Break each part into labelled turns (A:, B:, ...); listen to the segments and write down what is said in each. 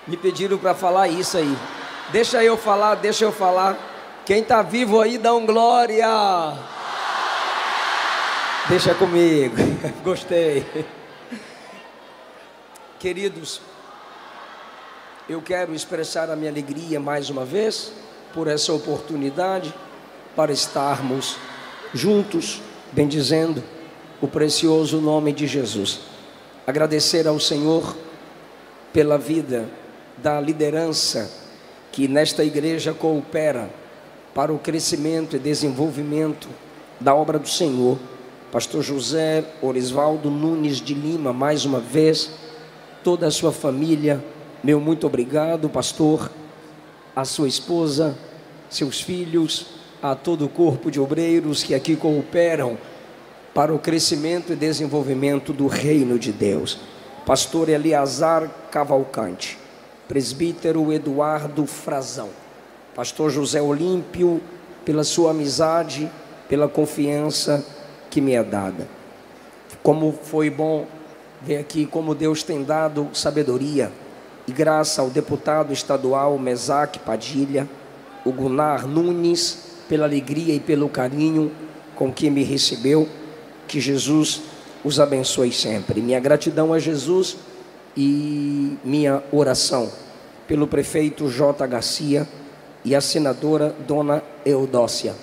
A: Me pediram para falar isso aí. Deixa eu falar, deixa eu falar. Quem está vivo aí, dá um glória. Deixa comigo. Gostei. Queridos, eu quero expressar a minha alegria mais uma vez por essa oportunidade para estarmos juntos, bendizendo o precioso nome de Jesus. Agradecer ao Senhor pela vida da liderança que nesta igreja coopera para o crescimento e desenvolvimento da obra do Senhor. Pastor José Orisvaldo Nunes de Lima, mais uma vez, toda a sua família, meu muito obrigado, pastor, a sua esposa, seus filhos, a todo o corpo de obreiros que aqui cooperam para o crescimento e desenvolvimento do reino de Deus. Pastor Eliazar Cavalcante, presbítero Eduardo Frazão, pastor José Olímpio, pela sua amizade, pela confiança que me é dada. Como foi bom ver aqui como Deus tem dado sabedoria e graça ao deputado estadual Mesaque Padilha, o Gunnar Nunes, pela alegria e pelo carinho com que me recebeu. Que Jesus os abençoe sempre. Minha gratidão a Jesus e minha oração pelo prefeito J. Garcia e a senadora Dona Eudócia,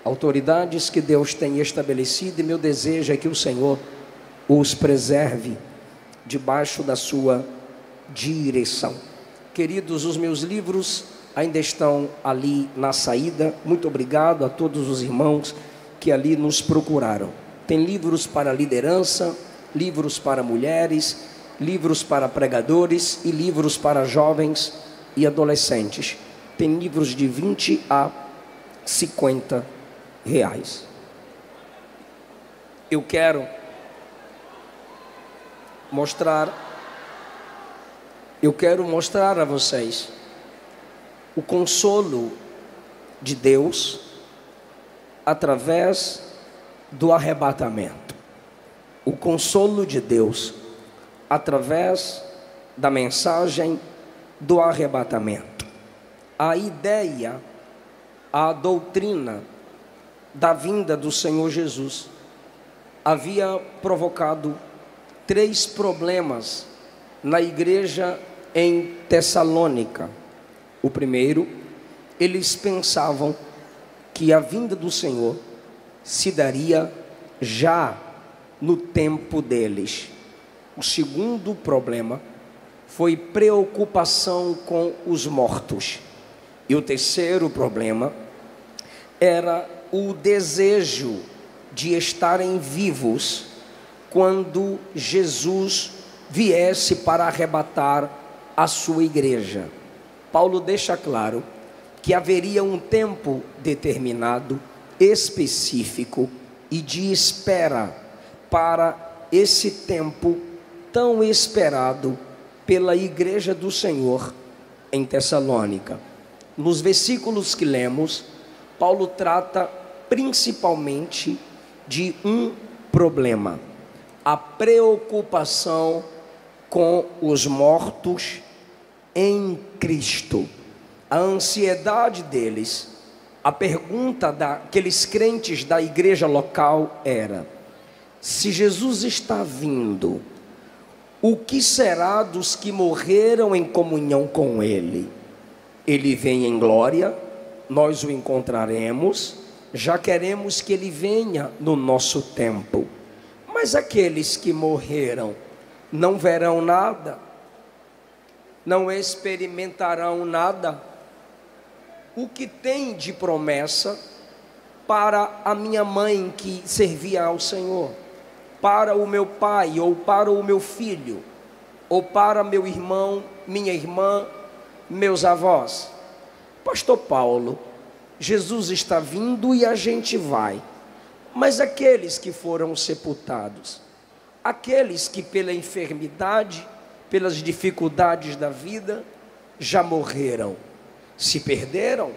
A: autoridades que Deus tem estabelecido, e meu desejo é que o Senhor os preserve debaixo da sua direção. Queridos, os meus livros ainda estão ali na saída. Muito obrigado a todos os irmãos que ali nos procuraram. Tem livros para liderança, livros para mulheres, livros para pregadores e livros para jovens e adolescentes. Tem livros de 20 a 50 reais. Eu quero mostrar a vocês o consolo de Deus através do arrebatamento. O consolo de Deus através da mensagem do arrebatamento. A ideia, a doutrina da vinda do Senhor Jesus havia provocado 3 problemas na igreja em Tessalônica. O primeiro, eles pensavam que a vinda do Senhor se daria já no tempo deles. O segundo problema foi preocupação com os mortos. E o terceiro problema era o desejo de estarem vivos quando Jesus viesse para arrebatar a sua igreja. Paulo deixa claro que haveria um tempo determinado, específico e de espera para esse tempo tão esperado pela igreja do Senhor em Tessalônica. Nos versículos que lemos, Paulo trata principalmente de um problema: a preocupação com os mortos em Cristo. A ansiedade deles. A pergunta daqueles crentes da igreja local era: se Jesus está vindo, o que será dos que morreram em comunhão com Ele? Ele vem em glória, nós o encontraremos, já queremos que Ele venha no nosso tempo. Mas aqueles que morreram não verão nada, não experimentarão nada. O que tem de promessa para a minha mãe que servia ao Senhor, para o meu pai, ou para o meu filho, ou para meu irmão, minha irmã, meus avós? Pastor Paulo, Jesus está vindo e a gente vai, mas aqueles que foram sepultados, aqueles que pela enfermidade, pelas dificuldades da vida, já morreram, se perderam,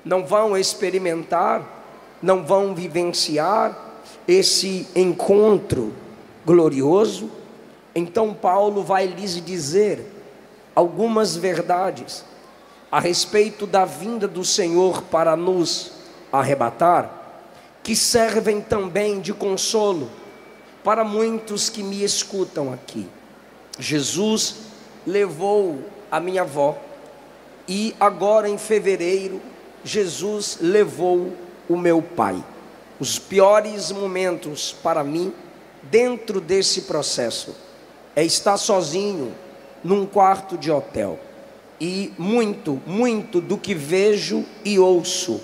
A: não vão experimentar, não vão vivenciar esse encontro glorioso? Então Paulo vai lhes dizer algumas verdades a respeito da vinda do Senhor para nos arrebatar, que servem também de consolo para muitos que me escutam aqui. Jesus levou a minha avó, e agora em fevereiro, Jesus levou o meu pai. Os piores momentos para mim, dentro desse processo, é estar sozinho num quarto de hotel. E muito do que vejo e ouço,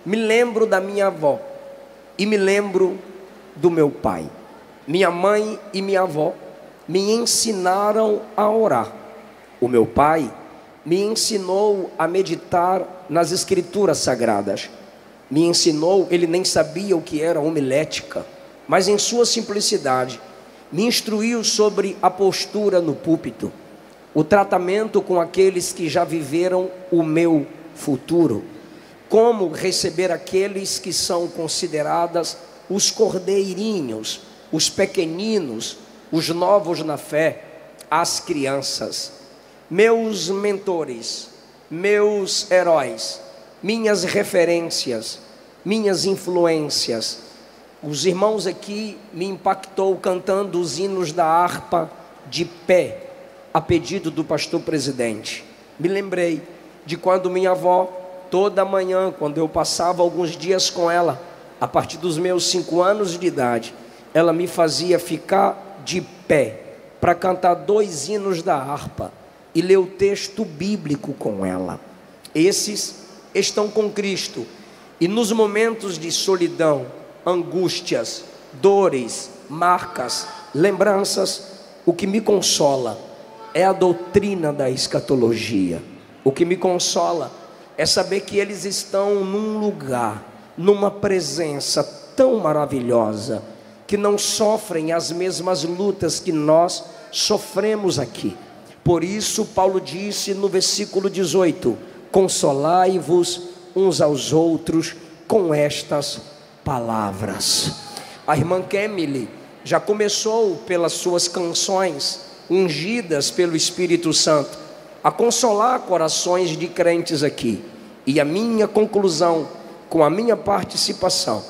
A: me lembro da minha avó e me lembro do meu pai. Minha mãe e minha avó me ensinaram a orar. O meu pai me ensinou a meditar nas escrituras sagradas. Me ensinou, ele nem sabia o que era homilética, mas em sua simplicidade, me instruiu sobre a postura no púlpito, o tratamento com aqueles que já viveram o meu futuro, como receber aqueles que são consideradas os cordeirinhos, os pequeninos, os novos na fé, as crianças. Meus mentores, meus heróis, minhas referências, minhas influências. Os irmãos aqui me impactou cantando os hinos da harpa de pé, a pedido do pastor presidente. Me lembrei de quando minha avó, toda manhã, quando eu passava alguns dias com ela, a partir dos meus 5 anos de idade, ela me fazia ficar de pé para cantar 2 hinos da harpa e ler o texto bíblico com ela. Esses estão com Cristo, e nos momentos de solidão, angústias, dores, marcas, lembranças, o que me consola é a doutrina da escatologia. O que me consola é saber que eles estão num lugar, numa presença tão maravilhosa, que não sofrem as mesmas lutas que nós sofremos aqui. Por isso Paulo disse no versículo 18: consolai-vos uns aos outros com estas palavras. A irmã Kemily já começou pelas suas canções ungidas pelo Espírito Santo a consolar corações de crentes aqui, e a minha conclusão com a minha participação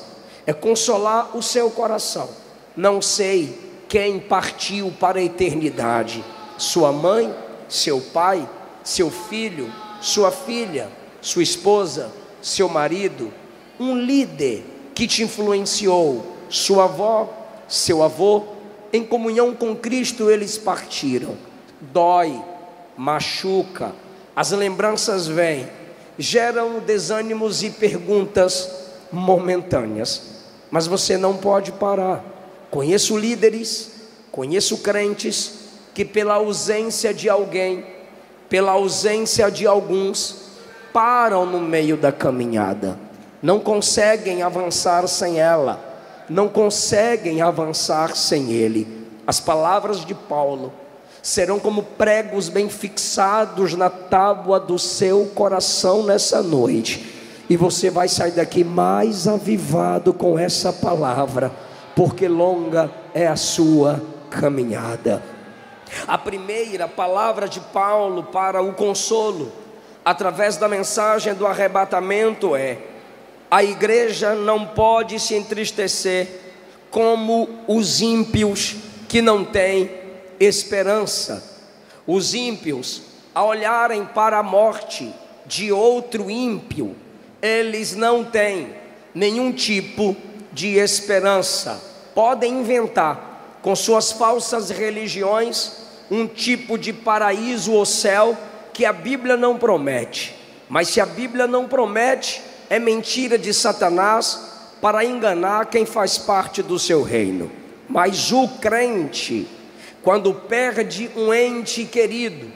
A: é consolar o seu coração. Não sei quem partiu para a eternidade, sua mãe, seu pai, seu filho, sua filha, sua esposa, seu marido, um líder que te influenciou, sua avó, seu avô. Em comunhão com Cristo eles partiram. Dói, machuca, as lembranças vêm, geram desânimos e perguntas momentâneas, mas você não pode parar. Conheço líderes, conheço crentes que pela ausência de alguém, pela ausência de alguns, param no meio da caminhada, não conseguem avançar sem ela, não conseguem avançar sem ele. As palavras de Paulo serão como pregos bem fixados na tábua do seu coração nessa noite, e você vai sair daqui mais avivado com essa palavra, porque longa é a sua caminhada. A primeira palavra de Paulo para o consolo, através da mensagem do arrebatamento, é: a igreja não pode se entristecer como os ímpios que não têm esperança. Os ímpios, ao olharem para a morte de outro ímpio, eles não têm nenhum tipo de esperança. Podem inventar com suas falsas religiões um tipo de paraíso ou céu que a Bíblia não promete. Mas se a Bíblia não promete, é mentira de Satanás para enganar quem faz parte do seu reino. Mas o crente, quando perde um ente querido,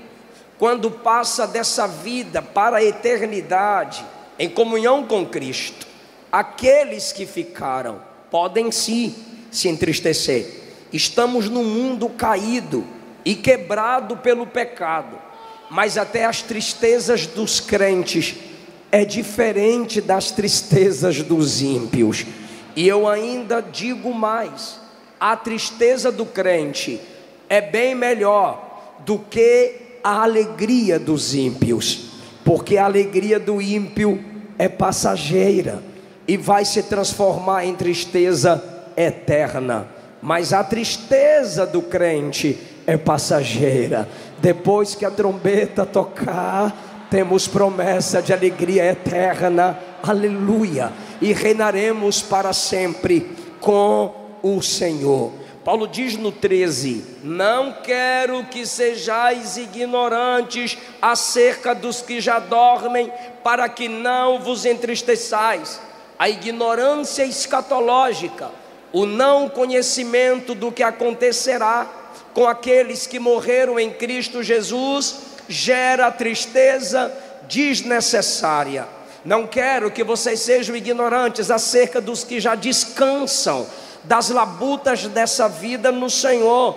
A: quando passa dessa vida para a eternidade em comunhão com Cristo, aqueles que ficaram podem sim se entristecer. Estamos num mundo caído e quebrado pelo pecado, mas até as tristezas dos crentes é diferente das tristezas dos ímpios. E eu ainda digo mais: a tristeza do crente é bem melhor do que a alegria dos ímpios, porque a alegria do ímpio é passageira e vai se transformar em tristeza eterna, mas a tristeza do crente é passageira. Depois que a trombeta tocar, temos promessa de alegria eterna, aleluia, e reinaremos para sempre com o Senhor. Paulo diz no 13: não quero que sejais ignorantes acerca dos que já dormem, para que não vos entristeçais. A ignorância escatológica, o não conhecimento do que acontecerá com aqueles que morreram em Cristo Jesus, gera tristeza desnecessária. Não quero que vocês sejam ignorantes acerca dos que já descansam das labutas dessa vida no Senhor,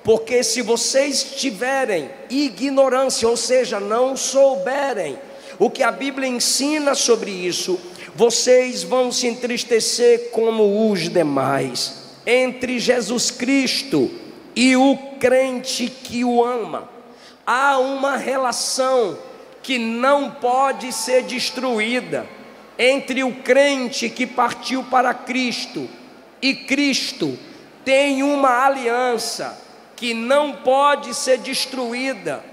A: porque se vocês tiverem ignorância, ou seja, não souberem o que a Bíblia ensina sobre isso, vocês vão se entristecer como os demais. Entre Jesus Cristo e o crente que o ama, há uma relação que não pode ser destruída entre o crente que partiu para Cristo e Cristo. Tem uma aliança que não pode ser destruída,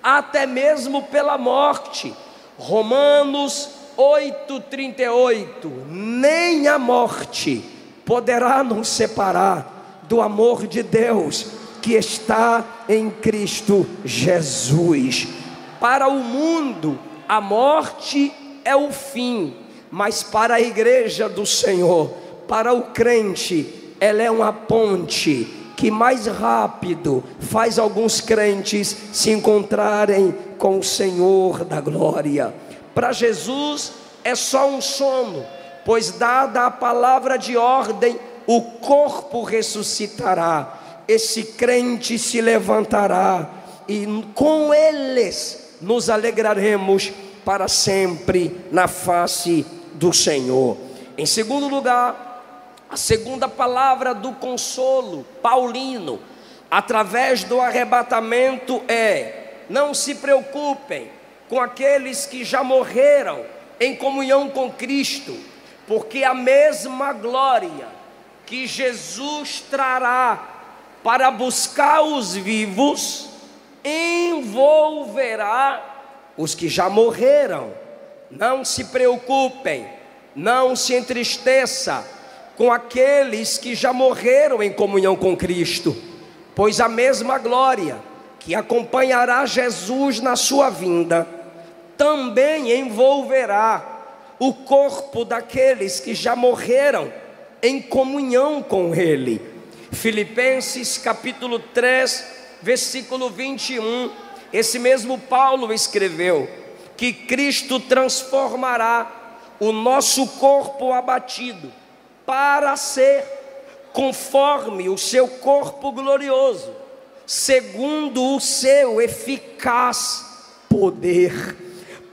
A: até mesmo pela morte. Romanos 8:38, nem a morte poderá nos separar do amor de Deus que está em Cristo Jesus. Para o mundo, a morte é o fim, mas para a igreja do Senhor, para o crente, ela é uma ponte que mais rápido faz alguns crentes se encontrarem com o Senhor da glória. Para Jesus é só um sono, pois dada a palavra de ordem, o corpo ressuscitará, esse crente se levantará e com eles nos alegraremos para sempre na face do Senhor. Em segundo lugar, a segunda palavra do consolo paulino, através do arrebatamento, é: não se preocupem com aqueles que já morreram em comunhão com Cristo, porque a mesma glória que Jesus trará para buscar os vivos envolverá os que já morreram. Não se preocupem, não se entristeça com aqueles que já morreram em comunhão com Cristo, pois a mesma glória que acompanhará Jesus na sua vinda também envolverá o corpo daqueles que já morreram em comunhão com Ele. Filipenses capítulo 3, versículo 21, esse mesmo Paulo escreveu que Cristo transformará o nosso corpo abatido para ser conforme o seu corpo glorioso, segundo o seu eficaz poder.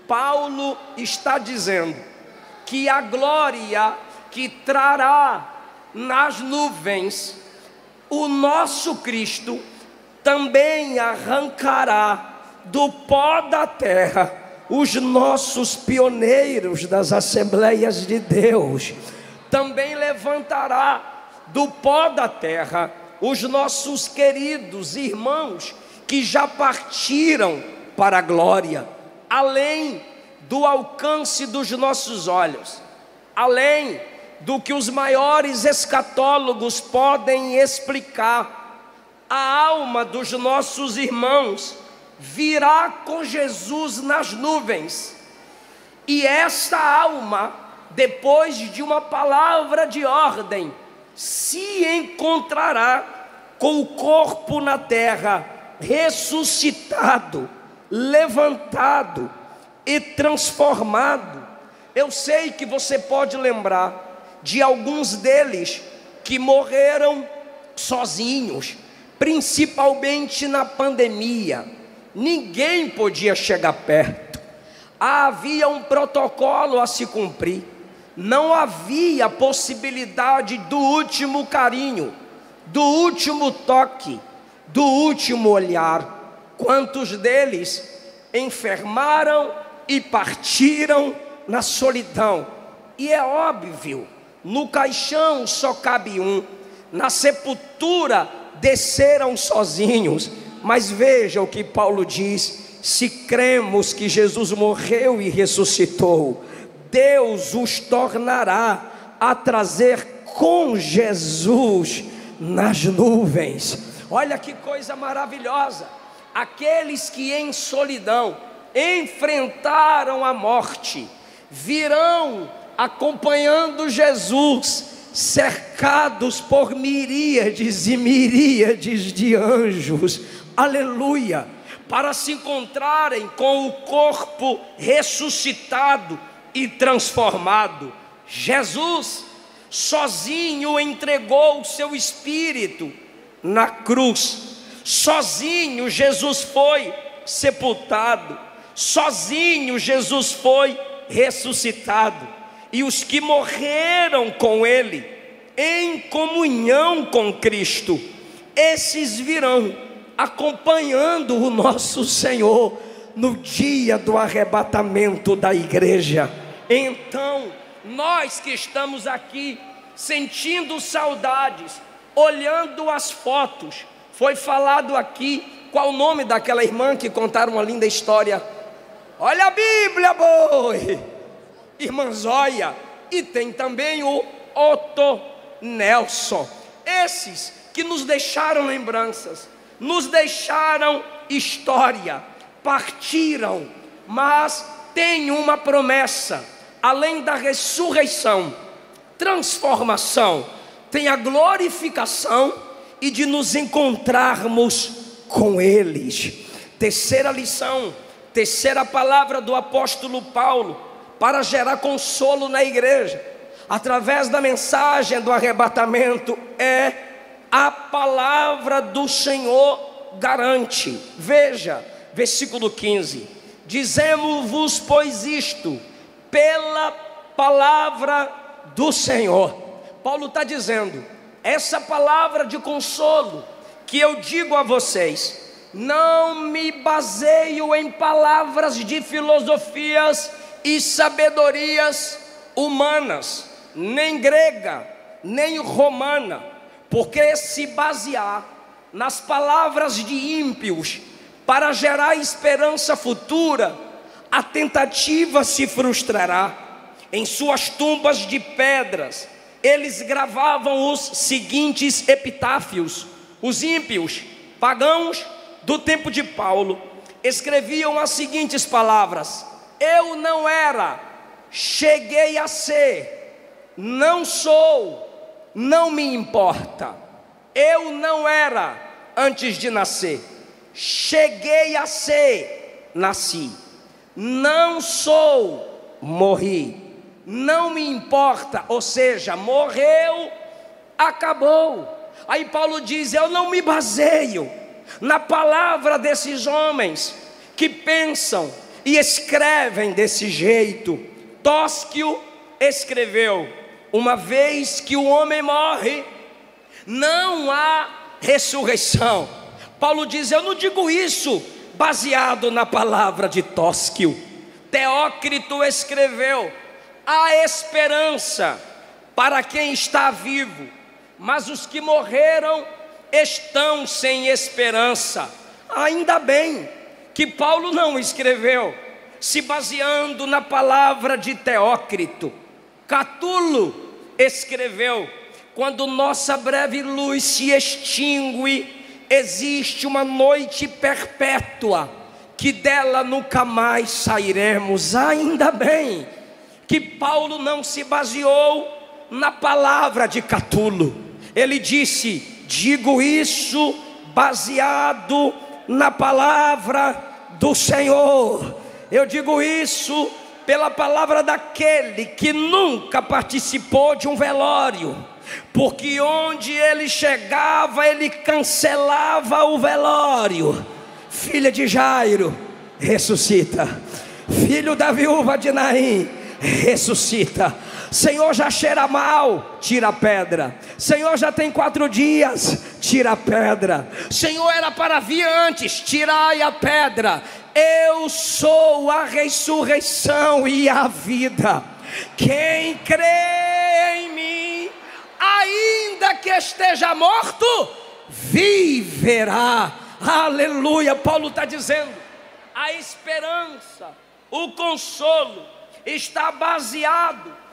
A: Paulo está dizendo que a glória que trará nas nuvens o nosso Cristo também arrancará do pó da terra os nossos pioneiros das Assembleias de Deus. Também levantará do pó da terra os nossos queridos irmãos que já partiram para a glória, além do alcance dos nossos olhos, além do que os maiores escatólogos podem explicar. A alma dos nossos irmãos virá com Jesus nas nuvens, e esta alma, depois de uma palavra de ordem, se encontrará com o corpo na terra, ressuscitado, levantado e transformado. Eu sei que você pode lembrar de alguns deles que morreram sozinhos, principalmente na pandemia. Ninguém podia chegar perto, havia um protocolo a se cumprir, não havia possibilidade do último carinho, do último toque, do último olhar. quantos deles enfermaram e partiram na solidão. E é óbvio, no caixão só cabe um, na sepultura desceram sozinhos. Mas veja o que Paulo diz: se cremos que Jesus morreu e ressuscitou, Deus os tornará a trazer com Jesus nas nuvens. Olha que coisa maravilhosa. Aqueles que em solidão enfrentaram a morte virão acompanhando Jesus, cercados por miríades e miríades de anjos, aleluia, para se encontrarem com o corpo ressuscitado e transformado. Jesus sozinho entregou o seu espírito na cruz, sozinho Jesus foi sepultado, sozinho Jesus foi ressuscitado, e os que morreram com ele em comunhão com Cristo, esses virão acompanhando o nosso Senhor no dia do arrebatamento da igreja. Então nós que estamos aqui sentindo saudades, olhando as fotos, foi falado aqui, qual o nome daquela irmã que contaram uma linda história? Olha a Bíblia, boi! Irmã Zóia. E tem também o Otto Nelson. Esses que nos deixaram lembranças, nos deixaram história, partiram, mas tem uma promessa: além da ressurreição, transformação, tem a glorificação e de nos encontrarmos com eles. Terceira lição, terceira palavra do apóstolo Paulo para gerar consolo na igreja, através da mensagem do arrebatamento, é a palavra do Senhor garante. Veja, versículo 15: dizemos-vos, pois, isto pela palavra do Senhor. Paulo está dizendo, essa palavra de consolo que eu digo a vocês, não me baseio em palavras de filosofias e sabedorias humanas, nem grega, nem romana, porque se basear nas palavras de ímpios para gerar esperança futura, a tentativa se frustrará. Em suas tumbas de pedras, eles gravavam os seguintes epitáfios. Os ímpios, pagãos do tempo de Paulo, escreviam as seguintes palavras: eu não era, cheguei a ser, não sou, não me importa. Eu não era antes de nascer, cheguei a ser, nasci. Não sou, morri. Não me importa, ou seja, morreu, acabou. Aí Paulo diz, eu não me baseio na palavra desses homens que pensam e escrevem desse jeito. Tósquio escreveu, uma vez que o homem morre, não há ressurreição. Paulo diz, eu não digo isso baseado na palavra de Tósquio. Teócrito escreveu, há esperança para quem está vivo, mas os que morreram estão sem esperança. Ainda bem que Paulo não escreveu se baseando na palavra de Teócrito. Catulo escreveu, quando nossa breve luz se extingue, existe uma noite perpétua, que dela nunca mais sairemos. Ainda bem que Paulo não se baseou na palavra de Catulo. Ele disse, digo isso baseado na palavra do Senhor. Eu digo isso pela palavra daquele que nunca participou de um velório, porque onde ele chegava, ele cancelava o velório. Filha de Jairo, ressuscita. Filho da viúva de Naim, ressuscita. Senhor, já cheira mal, tira a pedra. Senhor, já tem 4 dias, tira a pedra. Senhor, era para vir antes, tirai a pedra. Eu sou a ressurreição e a vida. Quem crê em mim, ainda que esteja morto, viverá. Aleluia. Paulo está dizendo, a esperança, o consolo está baseado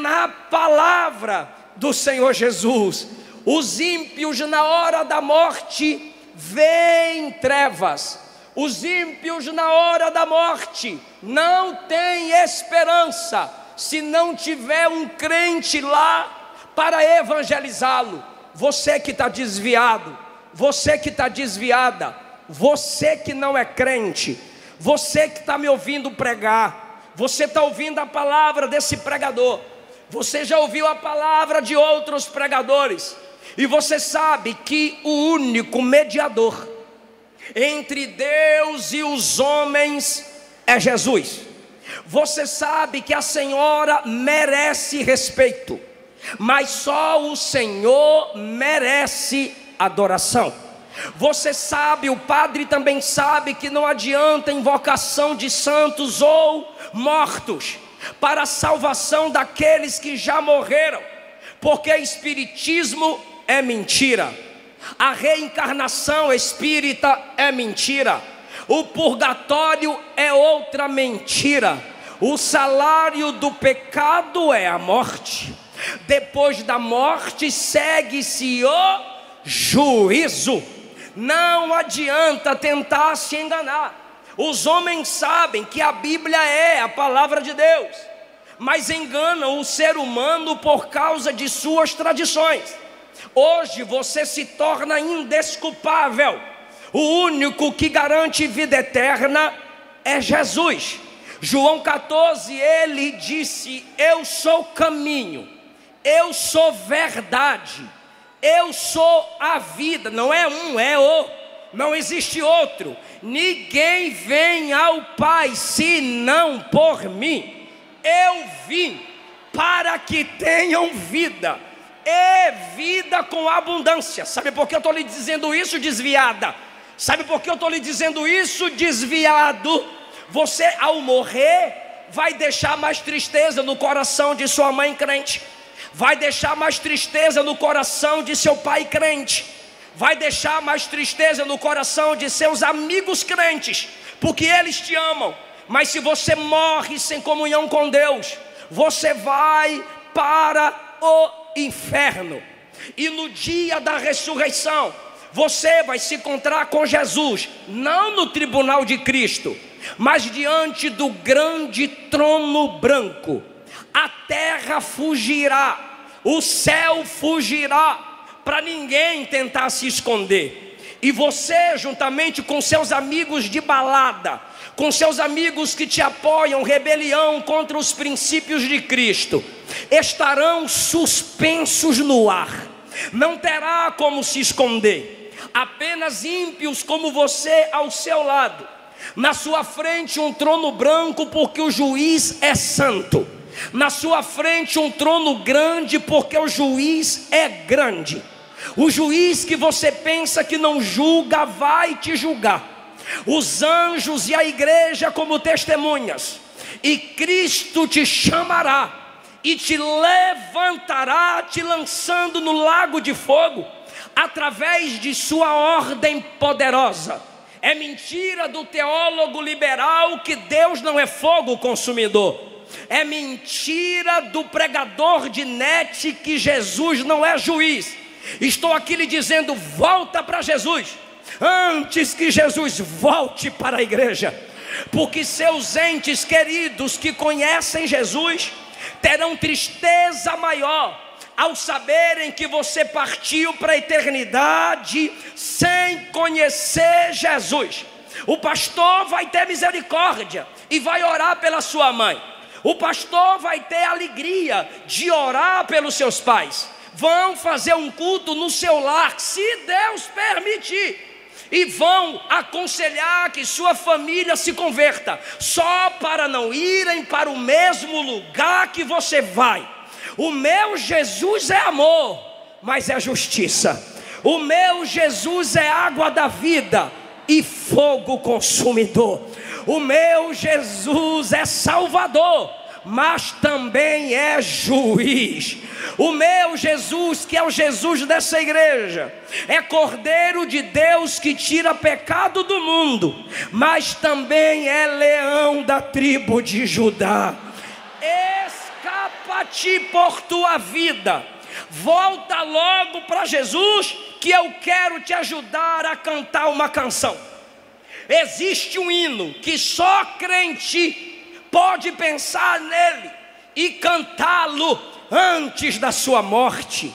A: na palavra do Senhor Jesus. Os ímpios na hora da morte veem trevas. Os ímpios na hora da morte não têm esperança se não tiver um crente lá para evangelizá-lo. Você que está desviado, você que está desviada, você que não é crente, você que está me ouvindo pregar, você está ouvindo a palavra desse pregador, você já ouviu a palavra de outros pregadores, e você sabe que o único mediador entre Deus e os homens é Jesus. Você sabe que a senhora merece respeito, mas só o Senhor merece adoração. Você sabe, o padre também sabe que não adianta invocação de santos ou mortos para a salvação daqueles que já morreram, porque espiritismo é mentira, a reencarnação espírita é mentira, o purgatório é outra mentira, o salário do pecado é a morte, depois da morte segue-se o juízo. Não adianta tentar se enganar. Os homens sabem que a Bíblia é a palavra de Deus, mas enganam o ser humano por causa de suas tradições. Hoje você se torna indesculpável. O único que garante vida eterna é Jesus. João 14, ele disse: eu sou o caminho, eu sou verdade, eu sou a vida. Não é um, é o, não existe outro. Ninguém vem ao Pai senão por mim. Eu vim para que tenham vida, e vida com abundância. Sabe por que eu estou lhe dizendo isso, desviada? Sabe por que eu estou lhe dizendo isso, desviado? Você, ao morrer, vai deixar mais tristeza no coração de sua mãe crente, vai deixar mais tristeza no coração de seu pai crente, vai deixar mais tristeza no coração de seus amigos crentes, porque eles te amam. Mas se você morre sem comunhão com Deus, você vai para o inferno. E no dia da ressurreição, você vai se encontrar com Jesus, não no tribunal de Cristo, mas diante do grande trono branco. A terra fugirá, o céu fugirá, para ninguém tentar se esconder. E você, juntamente com seus amigos de balada, com seus amigos que te apoiam, rebelião contra os princípios de Cristo, estarão suspensos no ar. Não terá como se esconder. Apenas ímpios como você ao seu lado. Na sua frente um trono branco, porque o juiz é santo. Na sua frente um trono grande, porque o juiz é grande. O juiz que você pensa que não julga, vai te julgar. Os anjos e a igreja como testemunhas. E Cristo te chamará e te levantará, te lançando no lago de fogo, através de sua ordem poderosa. É mentira do teólogo liberal que Deus não é fogo consumidor. É mentira do pregador de net que Jesus não é juiz. Estou aqui lhe dizendo: volta para Jesus, antes que Jesus volte para a igreja. Porque seus entes queridos que conhecem Jesus terão tristeza maior ao saberem que você partiu para a eternidade sem conhecer Jesus. O pastor vai ter misericórdia e vai orar pela sua mãe. O pastor vai ter alegria de orar pelos seus pais. Vão fazer um culto no seu lar, se Deus permitir, e vão aconselhar que sua família se converta, só para não irem para o mesmo lugar que você vai. O meu Jesus é amor, mas é justiça. O meu Jesus é água da vida e fogo consumidor. O meu Jesus é Salvador, mas também é juiz. O meu Jesus, que é o Jesus dessa igreja, é Cordeiro de Deus que tira pecado do mundo, mas também é leão da tribo de Judá. Escapa-te por tua vida, volta logo para Jesus, que eu quero te ajudar a cantar uma canção. Existe um hino que só crente pode pensar nele e cantá-lo antes da sua morte.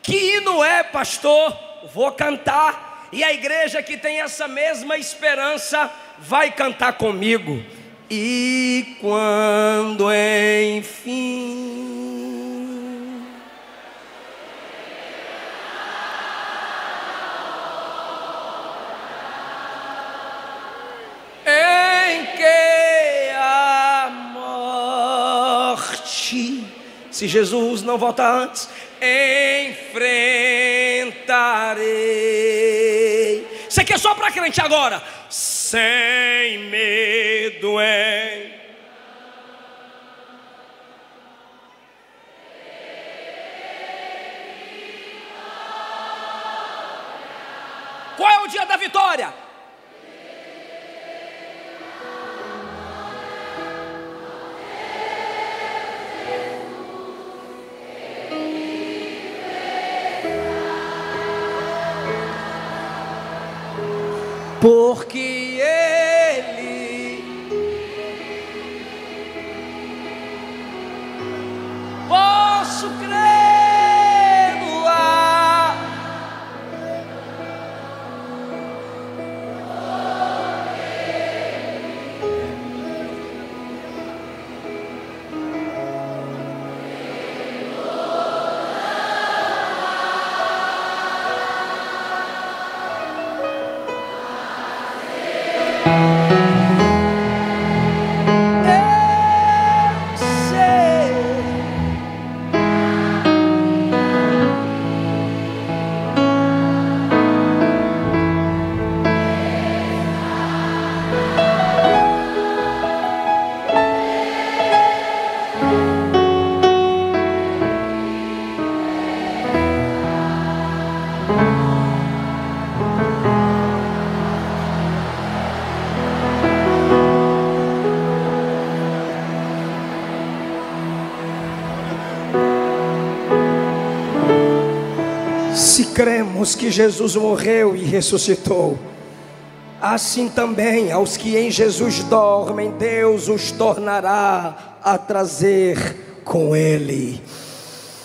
A: Que hino é, pastor? Vou cantar, e a igreja que tem essa mesma esperança vai cantar comigo. E quando enfim em que a morte, se Jesus não voltar antes, enfrentarei. Isso aqui é só para crente agora. Sem medo em... Qual é o dia da vitória? Porque Ele posso crer no ar. Se cremos que Jesus morreu e ressuscitou, assim também aos que em Jesus dormem, Deus os tornará a trazer com Ele.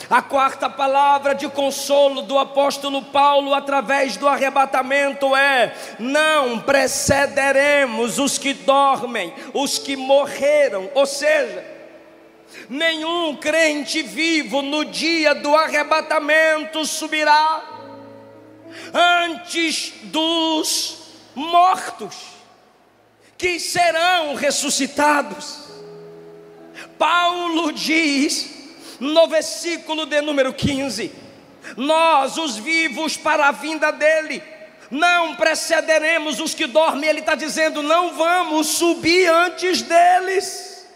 A: A quarta palavra de consolo do apóstolo Paulo através do arrebatamento é: não precederemos os que dormem, os que morreram. Ou seja, nenhum crente vivo no dia do arrebatamento subirá antes dos mortos, que serão ressuscitados. Paulo diz no versículo de número 15: nós, os vivos para a vinda dele, não precederemos os que dormem. Ele está dizendo: não vamos subir antes deles,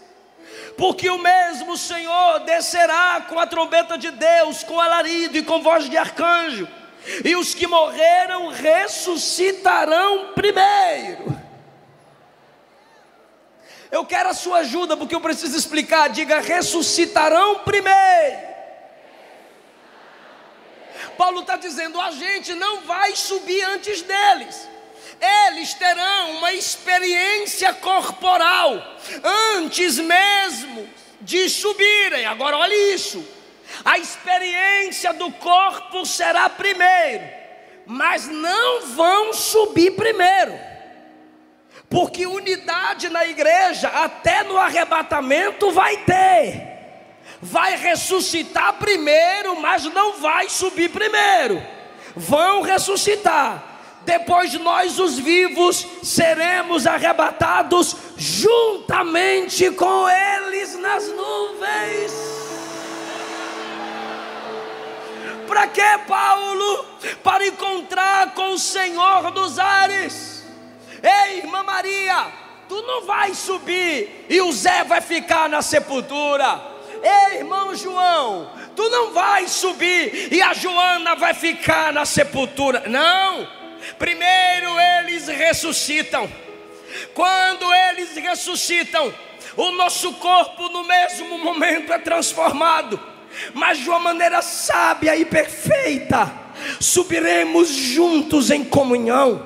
A: porque o mesmo Senhor descerá com a trombeta de Deus, com alarido e com voz de arcanjo, e os que morreram ressuscitarão primeiro. Eu quero a sua ajuda, porque eu preciso explicar. Diga: ressuscitarão primeiro. Paulo está dizendo: a gente não vai subir antes deles. Eles terão uma experiência corporal antes mesmo de subirem. Agora olhe isso: a experiência do corpo será primeiro, mas não vão subir primeiro, porque unidade na igreja até no arrebatamento vai ter. Vai ressuscitar primeiro, mas não vai subir primeiro. Vão ressuscitar. Depois nós, os vivos, seremos arrebatados juntamente com eles nas nuvens. Para que, Paulo? Para encontrar com o Senhor dos ares. Ei, irmã Maria, tu não vai subir e o Zé vai ficar na sepultura. Ei, irmão João, tu não vai subir e a Joana vai ficar na sepultura. Não, primeiro eles ressuscitam. Quando eles ressuscitam, o nosso corpo no mesmo momento é transformado, mas de uma maneira sábia e perfeita. Subiremos juntos em comunhão,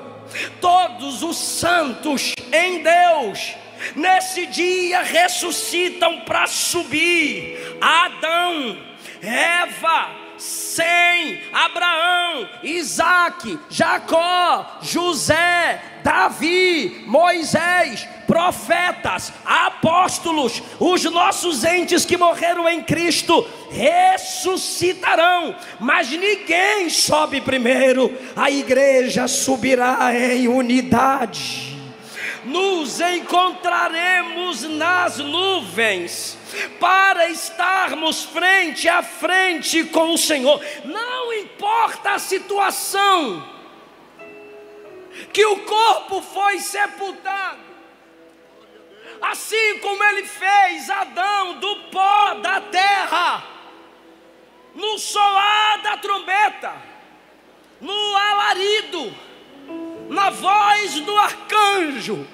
A: todos os santos em Deus. Nesse dia ressuscitam para subir. Adão, Eva, Sem, Abraão, Isaac, Jacó, José, Davi, Moisés, profetas, apóstolos, os nossos entes que morreram em Cristo ressuscitarão, mas ninguém sobe primeiro. A igreja subirá em unidade. Nos encontraremos nas nuvens para estarmos frente a frente com o Senhor. Não importa a situação, que o corpo foi sepultado, assim como ele fez Adão do pó da terra, no soar da trombeta, no alarido, na voz do arcanjo.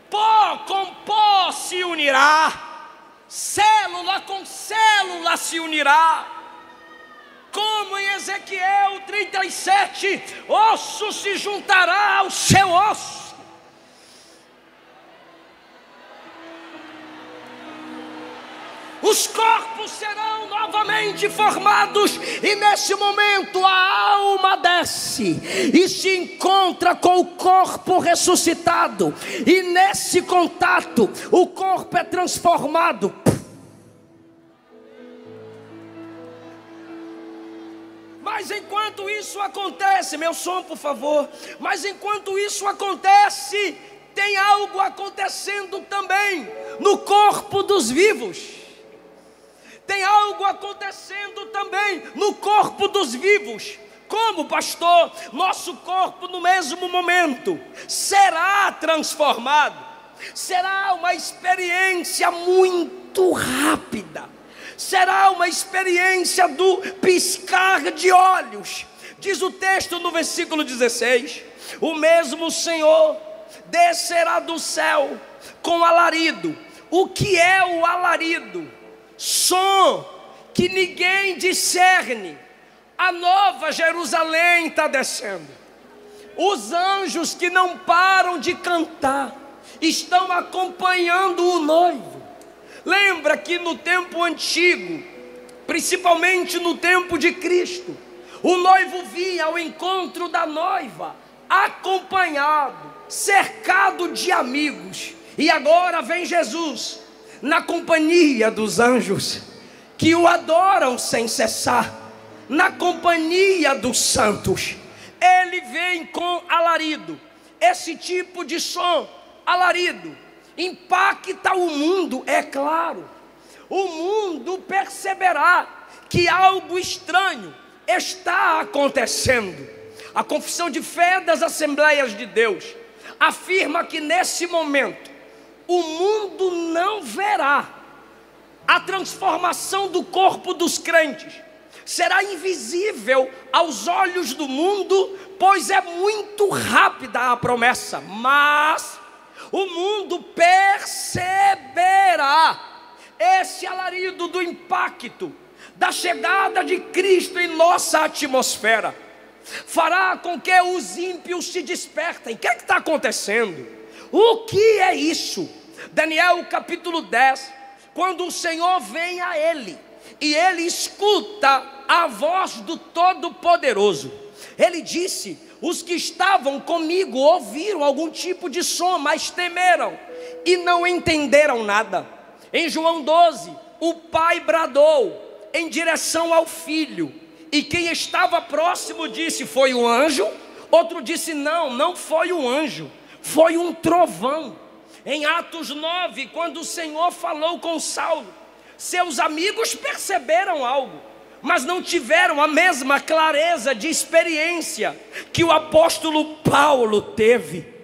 A: Pó com pó se unirá, célula com célula se unirá, como em Ezequiel 37, osso se juntará ao seu osso. Os corpos serão novamente formados, e nesse momento a alma desce e se encontra com o corpo ressuscitado, e nesse contato o corpo é transformado. Mas enquanto isso acontece, meu som por favor, mas enquanto isso acontece, tem algo acontecendo também no corpo dos vivos. Tem algo acontecendo também no corpo dos vivos. Como, pastor? Nosso corpo no mesmo momento será transformado. Será uma experiência muito rápida. Será uma experiência do piscar de olhos. Diz o texto no versículo 16: o mesmo Senhor descerá do céu com alarido. O que é o alarido? Som que ninguém discerne. A nova Jerusalém está descendo. Os anjos que não param de cantar estão acompanhando o noivo. Lembra que no tempo antigo, principalmente no tempo de Cristo, o noivo vinha ao encontro da noiva, acompanhado, cercado de amigos. E agora vem Jesus na companhia dos anjos que o adoram sem cessar, na companhia dos santos. Ele vem com alarido. Esse tipo de som, alarido, impacta o mundo, é claro. O mundo perceberá que algo estranho está acontecendo. A Confissão de Fé das Assembleias de Deus afirma que nesse momento o mundo não verá a transformação do corpo dos crentes. Será invisível aos olhos do mundo, pois é muito rápida a promessa. Mas o mundo perceberá esse alarido do impacto da chegada de Cristo em nossa atmosfera. Fará com que os ímpios se despertem. O que está acontecendo? O que é isso? Daniel capítulo 10, quando o Senhor vem a ele, e ele escuta a voz do Todo-Poderoso. Ele disse: os que estavam comigo ouviram algum tipo de som, mas temeram e não entenderam nada. Em João 12, o pai bradou em direção ao filho, e quem estava próximo disse: foi um anjo. Outro disse: não, não foi um anjo, foi um trovão. Em Atos 9, quando o Senhor falou com Saulo, seus amigos perceberam algo, mas não tiveram a mesma clareza de experiência que o apóstolo Paulo teve.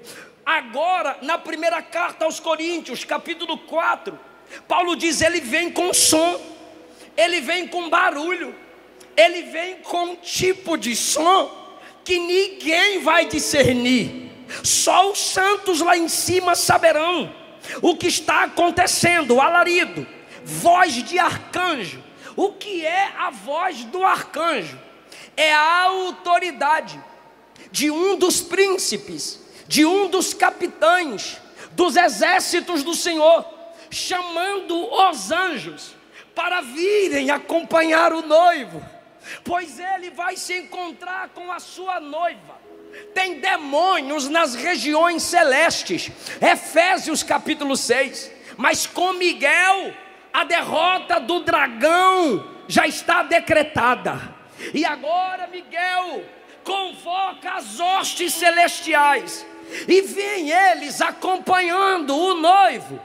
A: Agora, na primeira carta aos Coríntios, capítulo 4, Paulo diz: ele vem com som, ele vem com barulho, ele vem com um tipo de som que ninguém vai discernir. Só os santos lá em cima saberão o que está acontecendo. Alarido, voz de arcanjo. O que é a voz do arcanjo? É a autoridade de um dos príncipes, de um dos capitães dos exércitos do Senhor, chamando os anjos para virem acompanhar o noivo, pois ele vai se encontrar com a sua noiva. Tem demônios nas regiões celestes, Efésios capítulo 6. Mas com Miguel, a derrota do dragão já está decretada. E agora Miguel convoca as hostes celestiais, e vem eles acompanhando o noivo,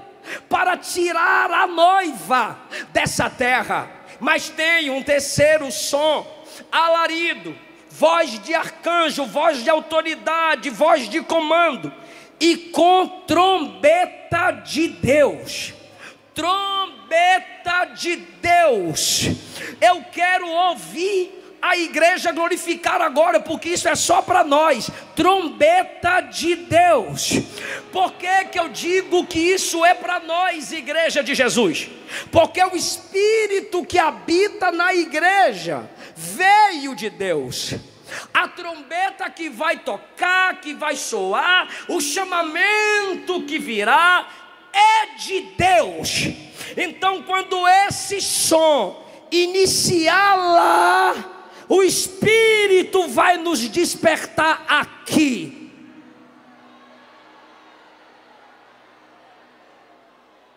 A: para tirar a noiva dessa terra. Mas tem um terceiro som, alarido, voz de arcanjo, voz de autoridade, voz de comando, e com trombeta de Deus. Trombeta de Deus. Eu quero ouvir a igreja glorificar agora, porque isso é só para nós. Trombeta de Deus. Por que eu digo que isso é para nós, igreja de Jesus? Porque o Espírito que habita na igreja veio de Deus. A trombeta que vai tocar, que vai soar, o chamamento que virá é de Deus. Então, quando esse som iniciar lá, o Espírito vai nos despertar aqui.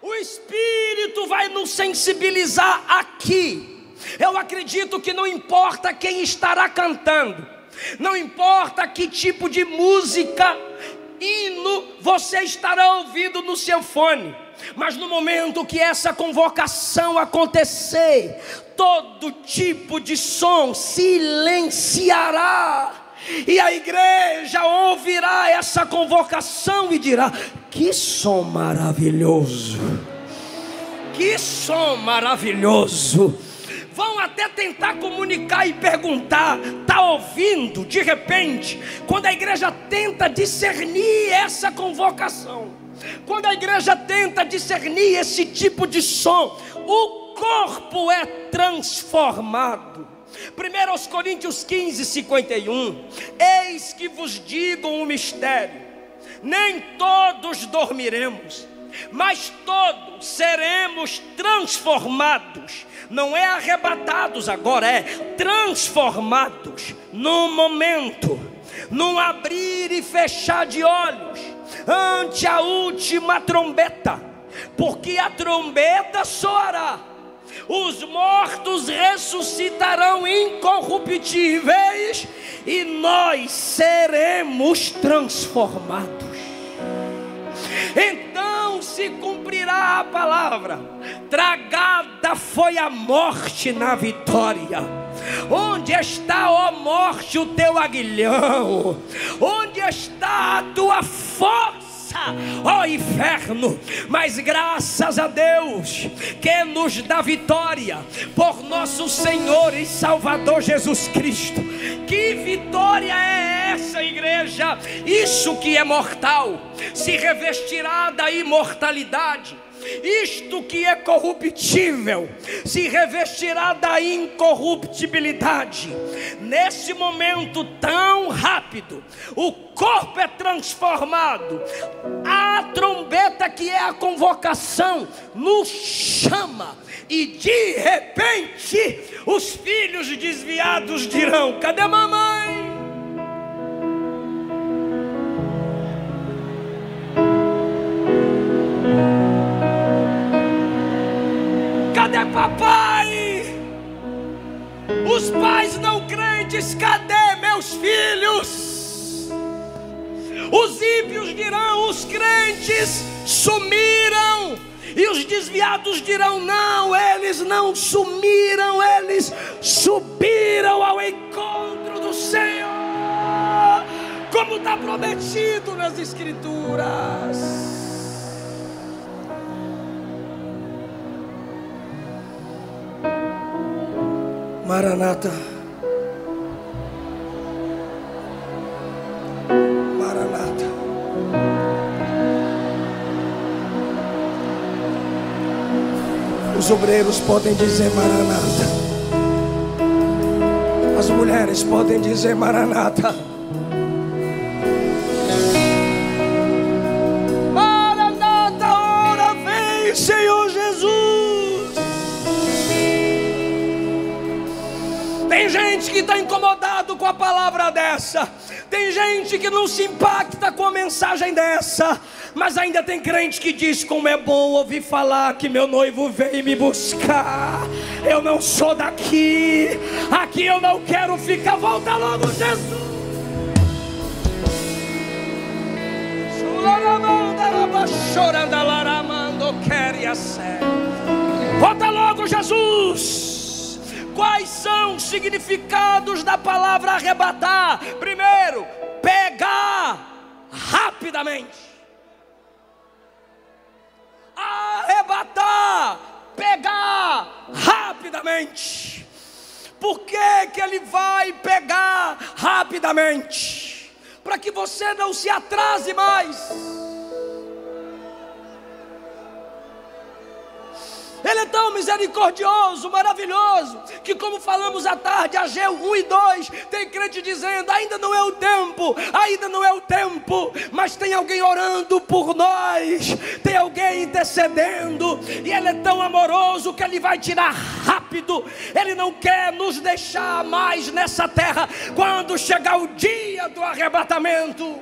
A: O Espírito vai nos sensibilizar aqui. Eu acredito que não importa quem estará cantando, não importa que tipo de música, hino você estará ouvindo no seu fone, mas no momento que essa convocação acontecer, todo tipo de som silenciará, e a igreja ouvirá essa convocação e dirá: que som maravilhoso, que som maravilhoso. Vão até tentar comunicar e perguntar: está ouvindo? De repente, quando a igreja tenta discernir essa convocação, quando a igreja tenta discernir esse tipo de som, o corpo é transformado. 1 Coríntios 15, 51. Eis que vos digo um mistério: nem todos dormiremos, mas todos seremos transformados. Não é arrebatados agora, é transformados num momento, num abrir e fechar de olhos, ante a última trombeta. Porque a trombeta soará, os mortos ressuscitarão incorruptíveis, e nós seremos transformados. Então se cumprirá a palavra: tragada foi a morte na vitória. Onde está, ó morte, o teu aguilhão? Onde está a tua força, ó inferno? Mas graças a Deus que nos dá vitória por nosso Senhor e Salvador Jesus Cristo. Que vitória é essa, igreja? Isso que é mortal se revestirá da imortalidade. Isto que é corruptível se revestirá da incorruptibilidade. Nesse momento tão rápido, o corpo é transformado. A trombeta, que é a convocação, nos chama, e de repente os filhos desviados dirão: cadê mamãe? Cadê papai? Os pais não crentes, cadê meus filhos? Os ímpios dirão: os crentes sumiram. E os desviados dirão: não, eles não sumiram, eles subiram ao encontro do Senhor, como está prometido nas Escrituras. Maranata, Maranata. Os obreiros podem dizer Maranata, as mulheres podem dizer Maranata. Maranata, ora vem, Senhor Jesus. Tem gente que está incomodado com a palavra dessa. Tem gente que não se impacta com a mensagem dessa. Mas ainda tem crente que diz: como é bom ouvir falar que meu noivo veio me buscar. Eu não sou daqui. Aqui eu não quero ficar. Volta logo, Jesus. Volta logo, Jesus. Quais são os significados da palavra arrebatar? Primeiro, pegar rapidamente. Arrebatar, pegar rapidamente. Por que que ele vai pegar rapidamente? Para que você não se atrase mais. Ele é tão misericordioso, maravilhoso, que, como falamos à tarde, Ageu 1 e 2, tem crente dizendo: ainda não é o tempo, ainda não é o tempo. Mas tem alguém orando por nós, tem alguém intercedendo. E Ele é tão amoroso que Ele vai tirar rápido. Ele não quer nos deixar mais nessa terra. Quando chegar o dia do arrebatamento,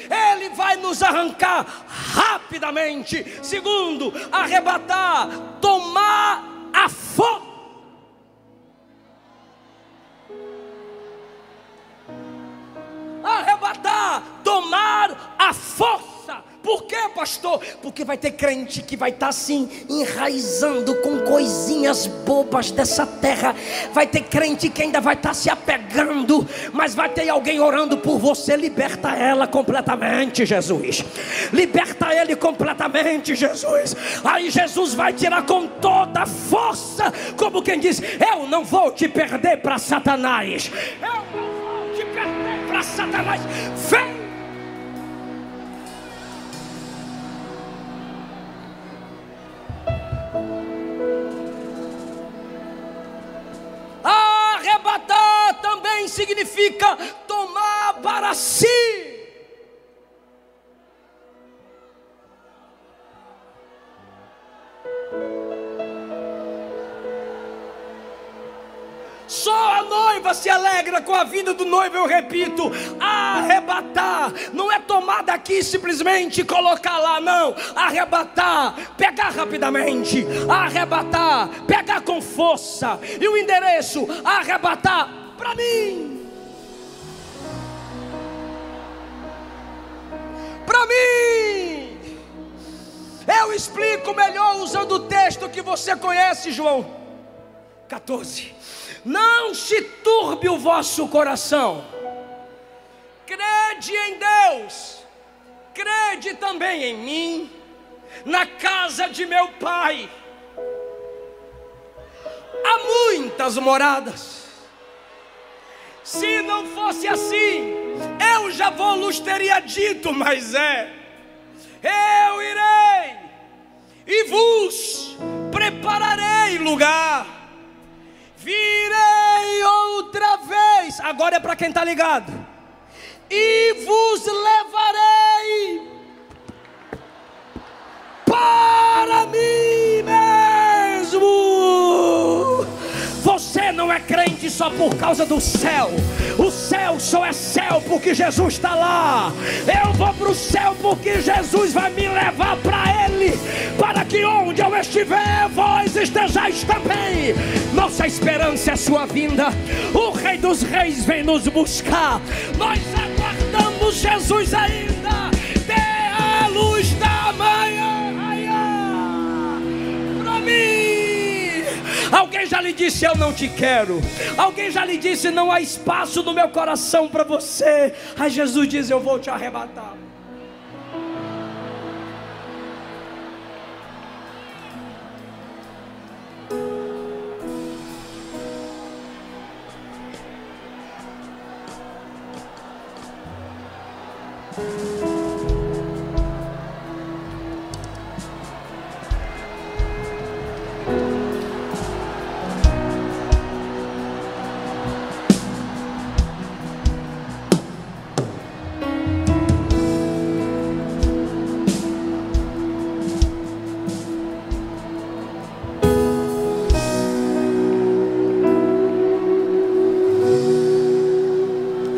A: Ele vai nos arrancar rapidamente. Segundo, arrebatar, tomar a força. Arrebatar, tomar a força. Por quê, pastor? Porque vai ter crente que vai estar assim, enraizando com coisinhas bobas dessa terra. Vai ter crente que ainda vai estar se apegando, mas vai ter alguém orando por você. Liberta ela completamente, Jesus. Liberta ele completamente, Jesus. Aí Jesus vai tirar com toda a força, como quem diz: eu não vou te perder para Satanás. Eu não vou te perder para Satanás. Vem. Arrebatar também significa tomar para si. Só a noiva se alegra com a vinda do noivo. Eu repito, arrebatar não é tomar daqui simplesmente colocar lá, não. Arrebatar, pegar rapidamente. Arrebatar, pegar com força. E o endereço, arrebatar para mim. Para mim. Eu explico melhor usando o texto que você conhece, João 14. Não se turbe o vosso coração. Crede em Deus, crede também em mim. Na casa de meu pai há muitas moradas. Se não fosse assim, eu já vos teria dito, mas eu irei e vos prepararei lugar. Virei outra vez. Agora é para quem está ligado. E vos levarei para mim mesmo. Você não é crente só por causa do céu. O céu só é céu porque Jesus está lá. Eu vou para o céu porque Jesus vai me levar para Ele, para que onde eu estiver, vós estejais também. Nossa esperança é sua vinda. O Rei dos Reis vem nos buscar. Nós aguardamos Jesus ainda. Dê a luz da manhã. já lhe disse eu não te quero? Alguém já lhe disse não há espaço no meu coração para você? Aí Jesus diz eu vou te arrebatar.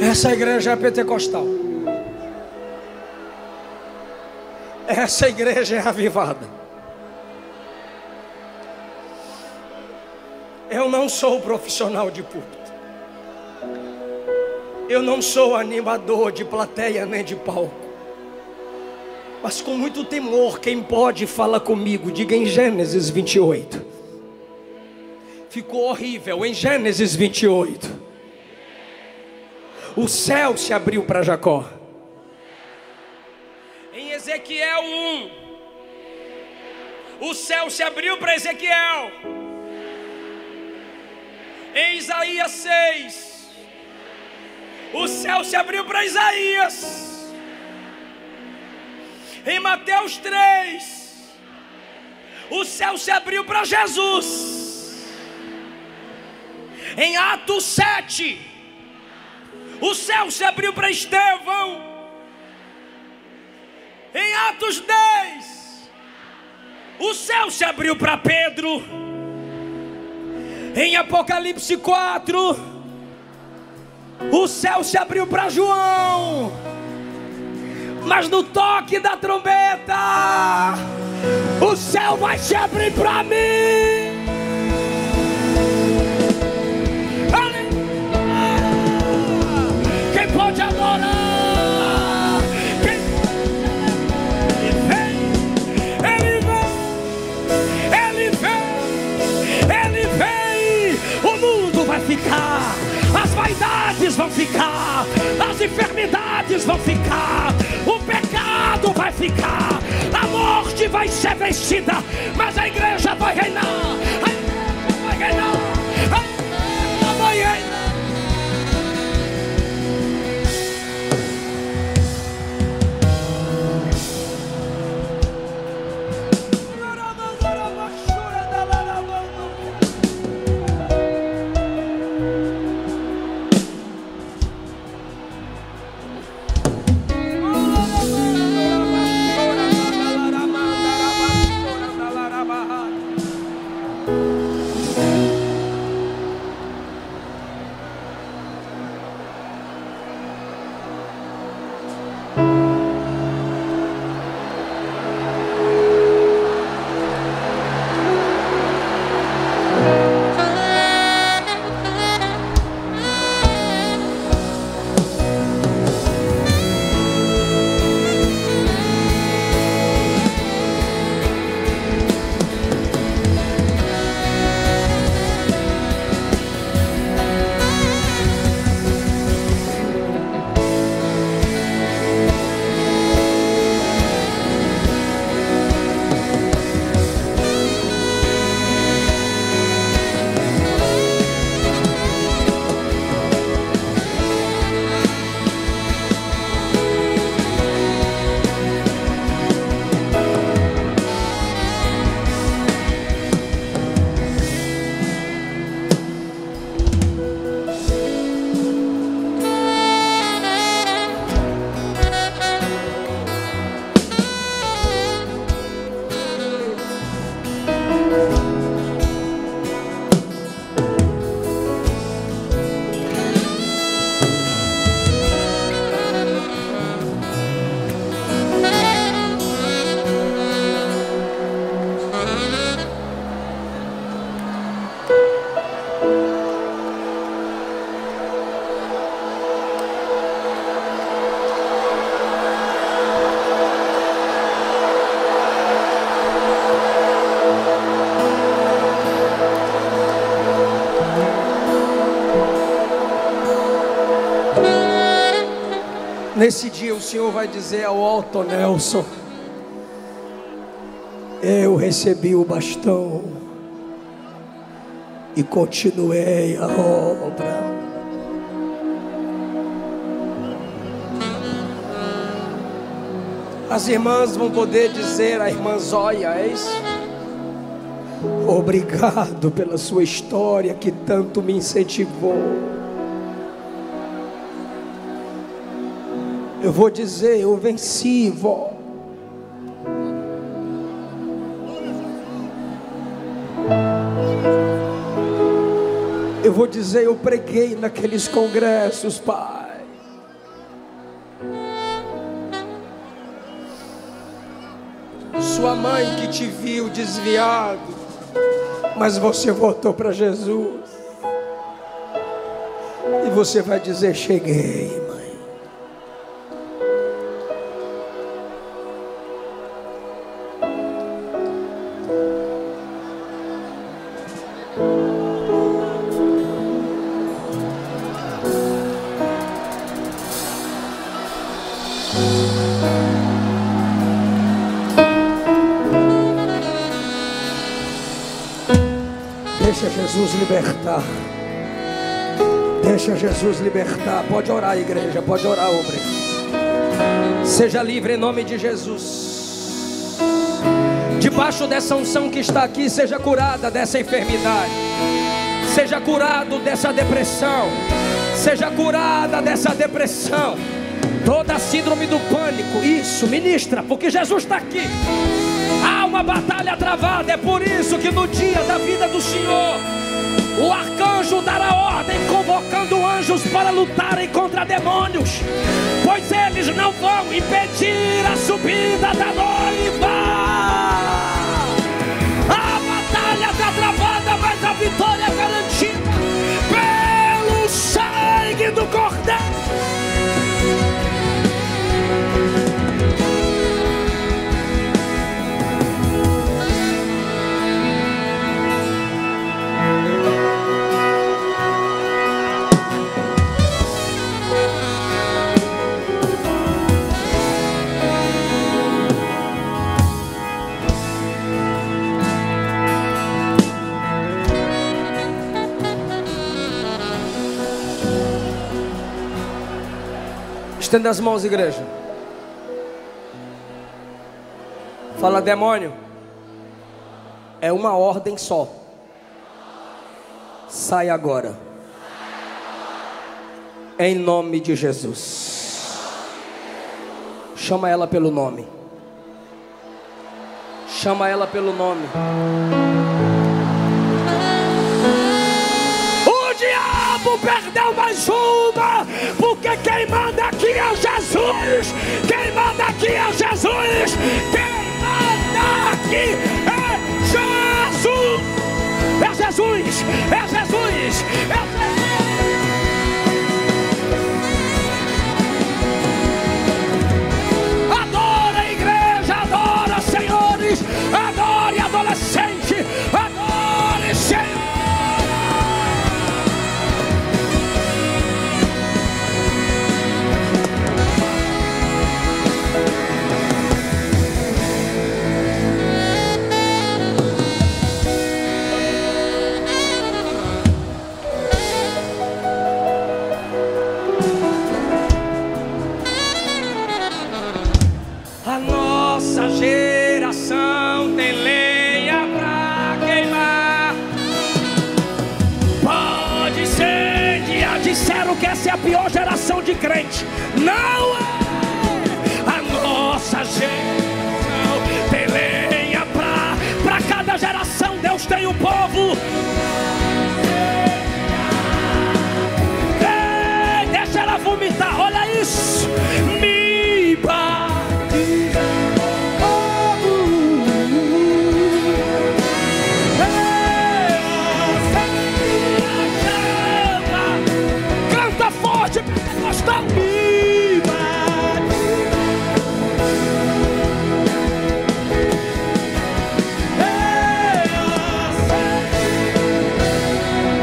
A: Essa igreja é pentecostal. Essa igreja é avivada. Eu não sou profissional de púlpito. Eu não sou animador de plateia nem de palco. Mas com muito temor, quem pode fala comigo. Diga em Gênesis 28. Ficou horrível. Em Gênesis 28. O céu se abriu para Jacó. Em Ezequiel 1, o céu se abriu para Ezequiel. Em Isaías 6, o céu se abriu para Isaías. Em Mateus 3, o céu se abriu para Jesus. Em Atos 7, o céu se abriu para Estevão. Em Atos 10, o céu se abriu para Pedro. Em Apocalipse 4, o céu se abriu para João. Mas no toque da trombeta, o céu vai se abrir para mim. Quem pode adorar? Ele vem. O mundo vai ficar, as vaidades vão ficar, as enfermidades vão ficar, o pecado vai ficar, a morte vai ser vencida, mas a igreja vai reinar. A igreja vai reinar. A igreja vai reinar. Nesse dia o Senhor vai dizer ao Otto Nelson: eu recebi o bastão e continuei a obra. As irmãs vão poder dizer à irmã Zóia: obrigado pela sua história que tanto me incentivou. Eu vou dizer: eu venci, vó. Eu vou dizer: eu preguei naqueles congressos, pai. Sua mãe que te viu desviado, mas você voltou para Jesus. E você vai dizer: cheguei, mãe. Deixa Jesus libertar. Deixa Jesus libertar. Pode orar, igreja. Pode orar, obreiro. Seja livre em nome de Jesus. Debaixo dessa unção que está aqui, seja curada dessa enfermidade. Seja curado dessa depressão. Seja curada dessa depressão. Toda síndrome do pânico. Isso, ministra, porque Jesus está aqui. Há uma batalha travada. É por isso que no dia da vida do Senhor, o arcanjo dará ordem, convocando anjos para lutarem contra demônios, pois eles não vão impedir a subida da noiva. A batalha está travada, mas a vitória é garantida pelo sangue do Cordeiro. Estenda as mãos, igreja. Fala: demônio, é uma ordem só. Sai agora. Em nome de Jesus. Chama ela pelo nome. Chama ela pelo nome. O diabo perdeu mais uma, porque quem manda aqui é Jesus. Quem manda aqui é Jesus. Quem manda aqui é Jesus. É Jesus. É Jesus. É Jesus. Adora, igreja. Adora, senhores. Adore, adolescente. Adore, Senhor. A nossa geração tem lenha pra queimar. Pode ser que já disseram que essa é a pior geração de crente. Não é. A nossa geração tem lenha pra cada geração Deus tem um povo. Ei, deixa ela vomitar, olha isso. Me bate.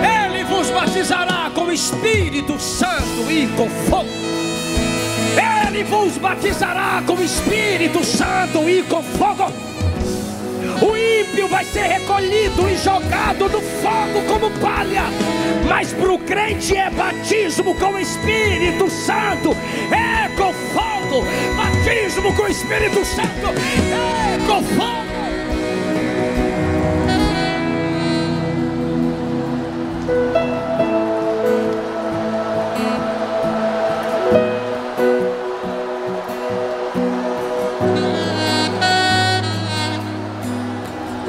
A: Ele vos batizará com o Espírito Santo e com fogo. Ele Ele vos batizará com o Espírito Santo e com fogo. O ímpio vai ser recolhido e jogado no fogo como palha. Mas para o crente é batismo com o Espírito Santo, é com fogo. Batismo com o Espírito Santo, é com fogo.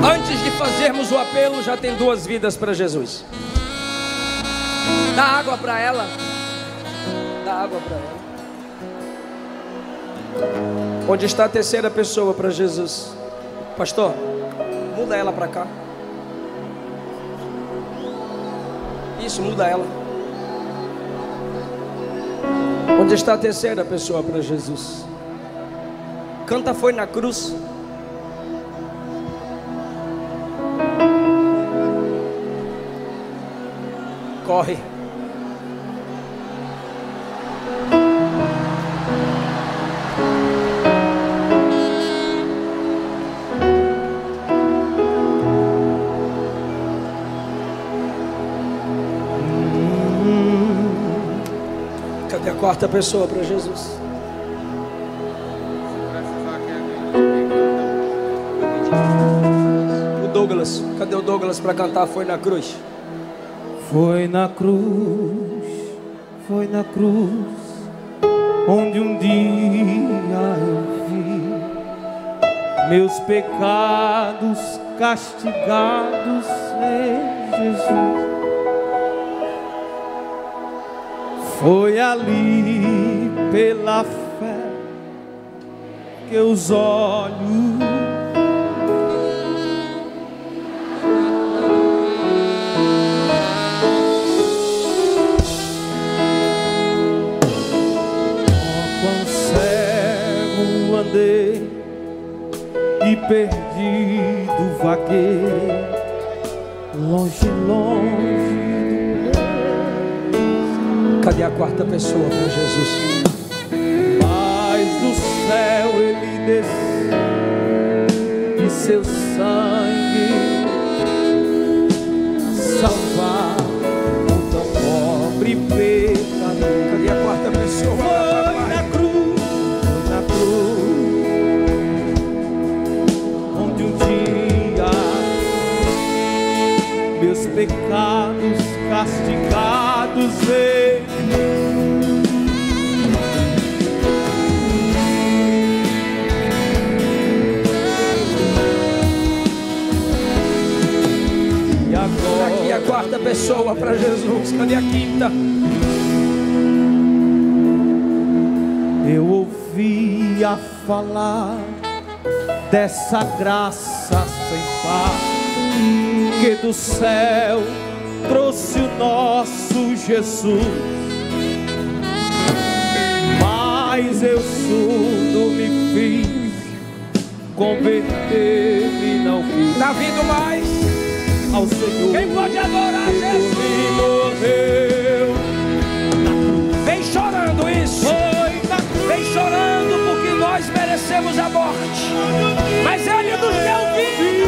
A: Antes de fazermos o apelo, já tem 2 vidas para Jesus. Dá água para ela. Dá água para ela. Onde está a 3ª pessoa para Jesus? Pastor, muda ela para cá. Isso, muda ela. Onde está a 3ª pessoa para Jesus? Canta foi na cruz. Corre. Cadê a 4ª pessoa para Jesus? O Douglas. Cadê o Douglas para cantar foi na cruz?
B: Foi na cruz, onde um dia eu vi meus pecados castigados em Jesus. Foi ali pela fé que os olhos andei e perdido vaguei, longe
A: Cadê a 4ª pessoa para Jesus?
B: Mas do céu ele desceu e seu sangue salvar o tão pobre pecador.
A: Cadê a 4ª pessoa?
B: Meus pecados castigados e agora
A: aqui a 4ª pessoa para Jesus. Cadê a 5ª?
B: Eu ouvia falar dessa graça sem par que do céu trouxe o nosso Jesus, mas eu surdo me fiz, converter-me não quis.
A: Está vindo mais
B: ao Senhor.
A: Quem pode adorar Jesus?
B: E morreu.
A: Vem chorando isso. Vem chorando porque nós merecemos a morte, mas Ele nos deu vida.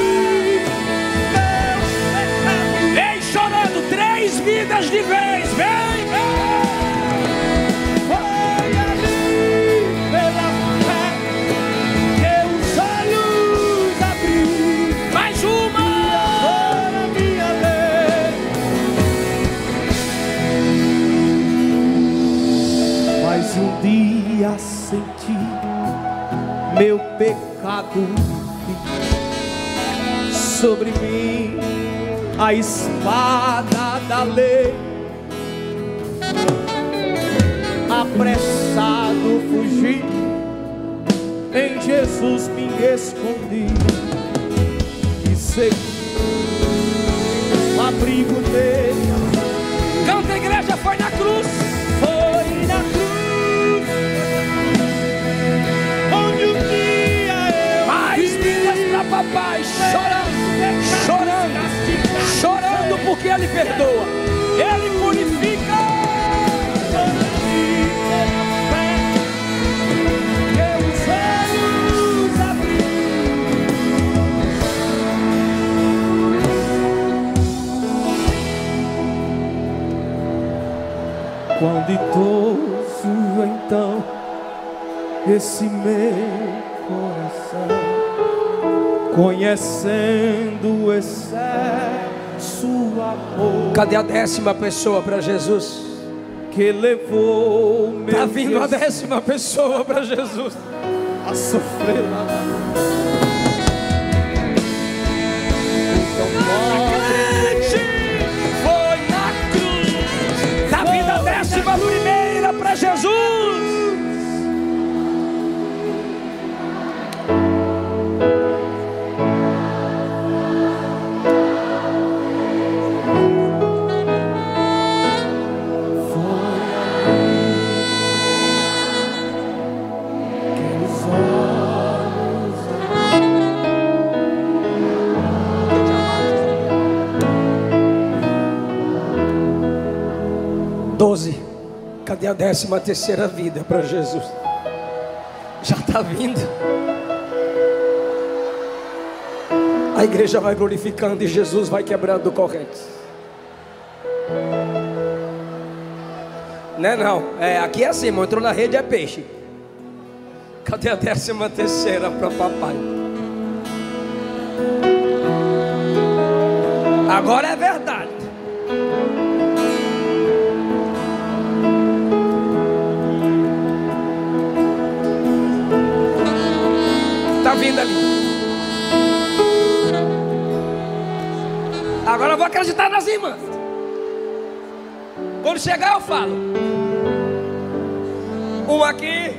A: Vem chorando 3 vidas de vez. Vem, vem.
B: Foi ali pela fé que os olhos abri.
A: Mais uma.
B: Agora minha lei. Mas um dia senti meu pecado sobre mim, a espada da lei. Apressado fugi, em Jesus me escondi e segui o abrigo dele.
A: Canta, igreja, foi na cruz.
B: Foi na cruz onde um dia eu
A: Mais vidas para papai, chorando, chorando, chorando porque Ele perdoa, Ele purifica.
B: esse meu coração, conhecendo o excesso amor.
A: Cadê a 10ª pessoa para Jesus?
B: Que levou meu
A: Está vindo a 10ª pessoa para Jesus
B: a sofrer lá na
A: foi na cruz. Está vindo a 11ª para Jesus. Cadê a 13ª vida para Jesus? Já está vindo. A igreja vai glorificando e Jesus vai quebrando correntes. Não, aqui é assim, irmão, entrou na rede é peixe. Cadê a 13ª para papai? Agora é verdade. Está vindo ali. Agora eu vou acreditar nas irmãs. Quando chegar eu falo. Um aqui.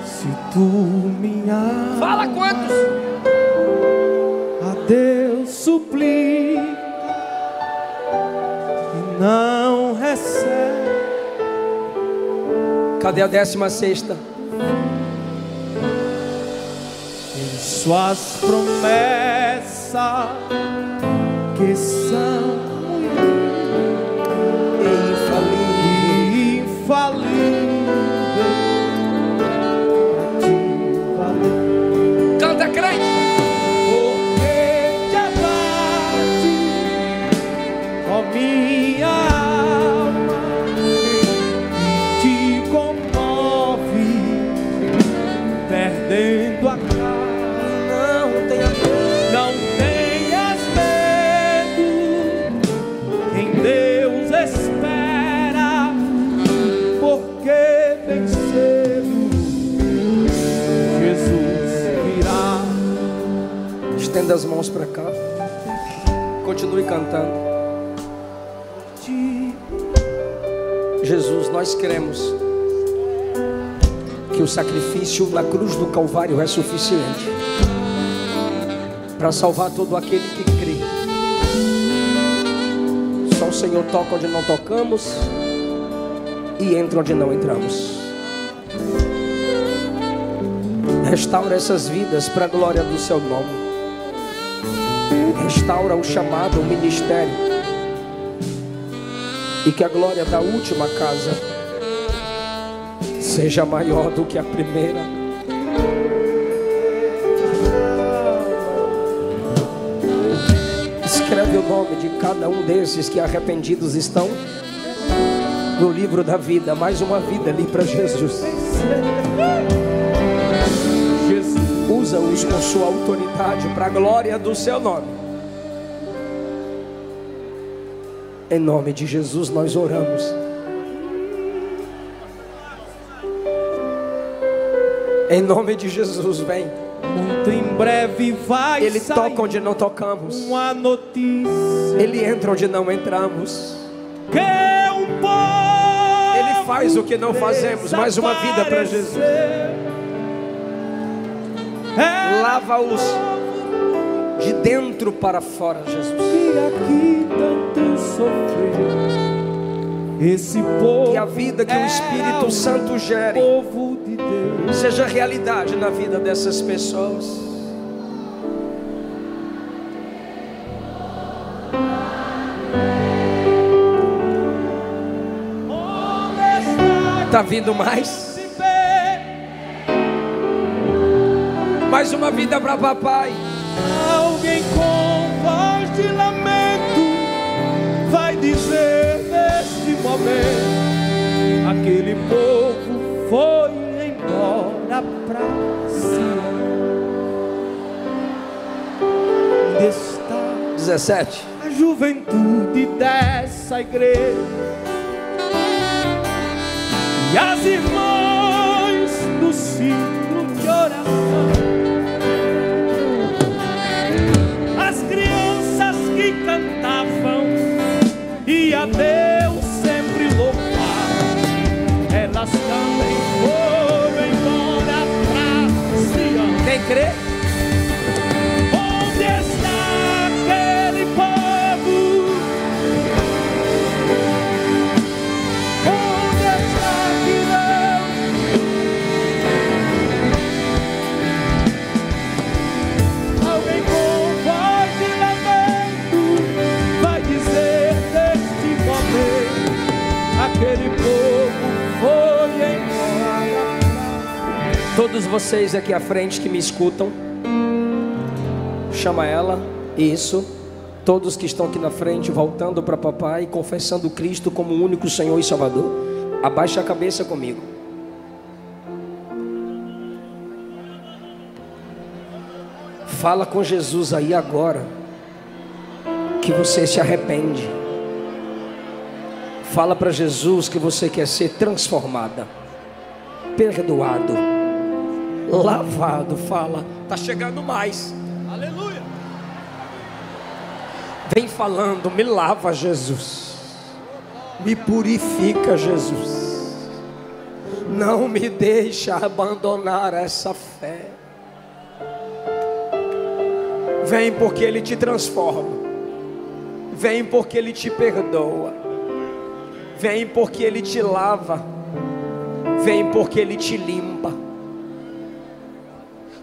B: Se tu me amas,
A: Fala quantos?
B: a Deus suplica e não recebe.
A: Cadê a 16ª?
B: Em suas promessas que são infalíveis.
A: Canta, crente.
B: Porque te abate, ó minha alma, te comove, perdendo a calma. Não tenhas medo, em Deus espera, porque bem cedo Jesus virá.
A: Estenda as mãos para cá. Continue cantando. Jesus, nós cremos que o sacrifício na cruz do Calvário é suficiente para salvar todo aquele que crê. Só o Senhor toca onde não tocamos e entra onde não entramos. Restaura essas vidas para a glória do seu nome. Restaura o chamado, o ministério, e que a glória da última casa seja maior do que a primeira. Escreve o nome de cada um desses que arrependidos estão no livro da vida. Mais uma vida ali para Jesus. Usa-os com sua autoridade para a glória do seu nome. Em nome de Jesus nós oramos. Em nome de Jesus, vem.
B: Muito em breve vai
A: Ele
B: sair
A: toca onde não tocamos.
B: uma notícia.
A: Ele entra onde não entramos.
B: Que um povo
A: Ele faz o que não fazemos. Mais uma vida para Jesus. Lava-os de dentro para fora, Jesus.
B: E aqui tanto sofreu. Esse povo
A: Que a vida que o Espírito Santo gere
B: povo de Deus.
A: seja realidade na vida dessas pessoas. Está vindo mais? Mais uma vida para papai.
B: Alguém com voz de lamento vai dizer nesse momento, aquele povo foi embora pra Sião. Onde está
A: 17.
B: a juventude dessa igreja e as irmãs do ciclo de oração, as crianças que cantavam e a Deus sempre louvavam, elas também foram embora pra Sião.
A: Quem crê?
B: Onde está aquele povo? Onde está Deus? Alguém com voz de lamento vai dizer neste momento: aquele povo foi embora.
A: Todos vocês aqui à frente que me escutam, chama ela. Isso. Todos que estão aqui na frente, voltando para papai, confessando Cristo como o único Senhor e Salvador. Abaixa a cabeça comigo. Fala com Jesus aí agora que você se arrepende. Fala para Jesus que você quer ser transformada, perdoado, lavado. Fala, tá chegando mais.
B: Aleluia!
A: Vem falando, me lava, Jesus. Me purifica, Jesus. Não me deixa abandonar essa fé. Vem porque Ele te transforma. Vem porque Ele te perdoa. Vem porque Ele te lava. Vem porque Ele te limpa.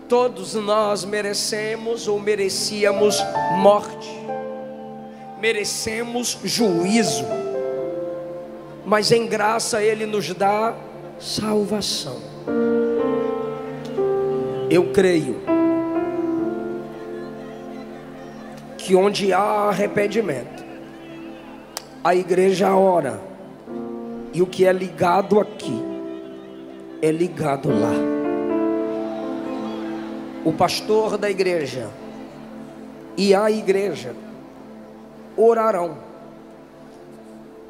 A: Todos nós merecemos ou merecíamos morte. Merecemos juízo. Mas em graça Ele nos dá salvação. Eu creio que onde há arrependimento, a igreja ora. E o que é ligado aqui é ligado lá. O pastor da igreja e a igreja orarão.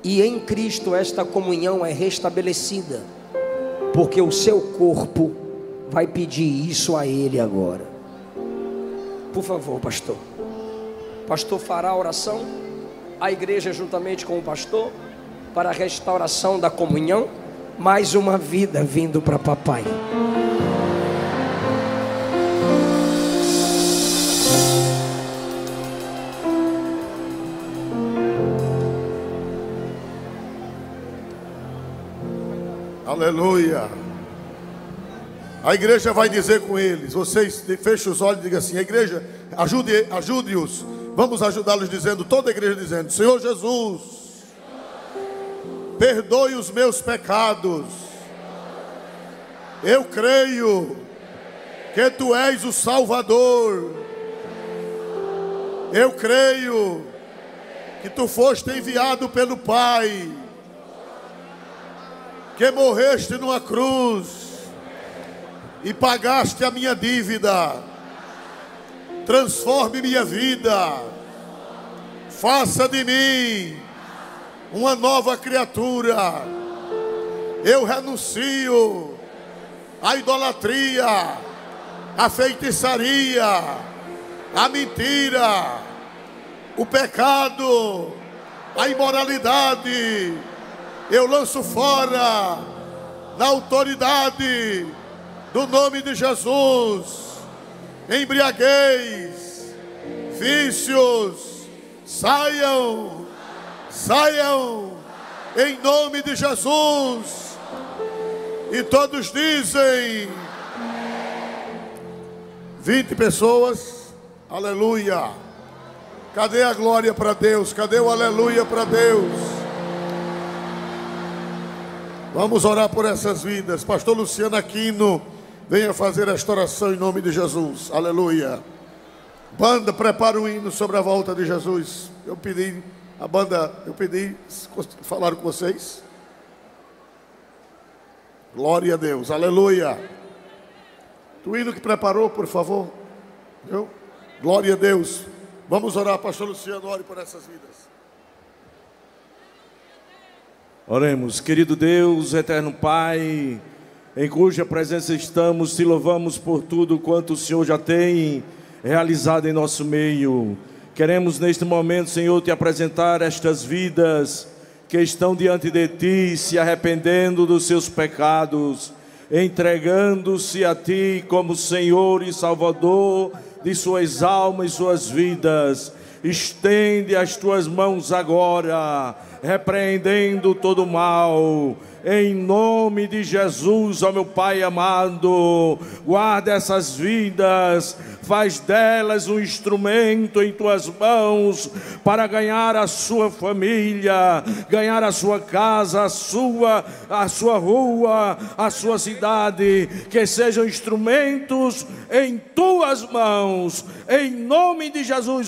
A: E em Cristo esta comunhão é restabelecida, porque o seu corpo vai pedir isso a Ele agora. Por favor, pastor. O pastor fará a oração, a igreja juntamente com o pastor, para a restauração da comunhão. Mais uma vida vindo para papai.
C: Aleluia. A igreja vai dizer com eles. Vocês fechem os olhos e digam assim: a igreja, ajude-os. Vamos ajudá-los dizendo, toda a igreja dizendo: Senhor Jesus, perdoe os meus pecados. Eu creio que Tu és o Salvador. Eu creio que Tu foste enviado pelo Pai, que morreste numa cruz e pagaste a minha dívida. Transforme minha vida. Faça de mim uma nova criatura. Eu renuncio à idolatria, à feitiçaria, à mentira, o pecado, a imoralidade. Eu lanço fora na autoridade do nome de Jesus. Embriaguez, vícios, saiam, saiam, em nome de Jesus. E todos dizem, 20 pessoas, aleluia. Cadê a glória para Deus? Cadê o aleluia para Deus? Vamos orar por essas vidas. Pastor Luciano Aquino, venha fazer esta oração em nome de Jesus. Aleluia. Banda, prepara o hino sobre a volta de Jesus. Eu pedi A banda, eu pedi, falaram com vocês? Glória a Deus, aleluia. O hino que preparou, por favor. Viu? Glória a Deus. Vamos orar, pastor Luciano, ore por essas vidas.
B: Oremos. Querido Deus, eterno Pai, em cuja presença estamos, te louvamos por tudo quanto o Senhor já tem realizado em nosso meio. Queremos neste momento, Senhor, te apresentar estas vidas que estão diante de ti, se arrependendo dos seus pecados, entregando-se a ti como Senhor e Salvador de suas almas e suas vidas. Estende as tuas mãos agora, repreendendo todo o mal, em nome de Jesus, ó meu Pai amado. Guarda essas vidas, faz delas um instrumento em tuas mãos, para ganhar a sua família, ganhar a sua casa, a sua rua, a sua cidade, que sejam instrumentos em tuas mãos, em nome de Jesus.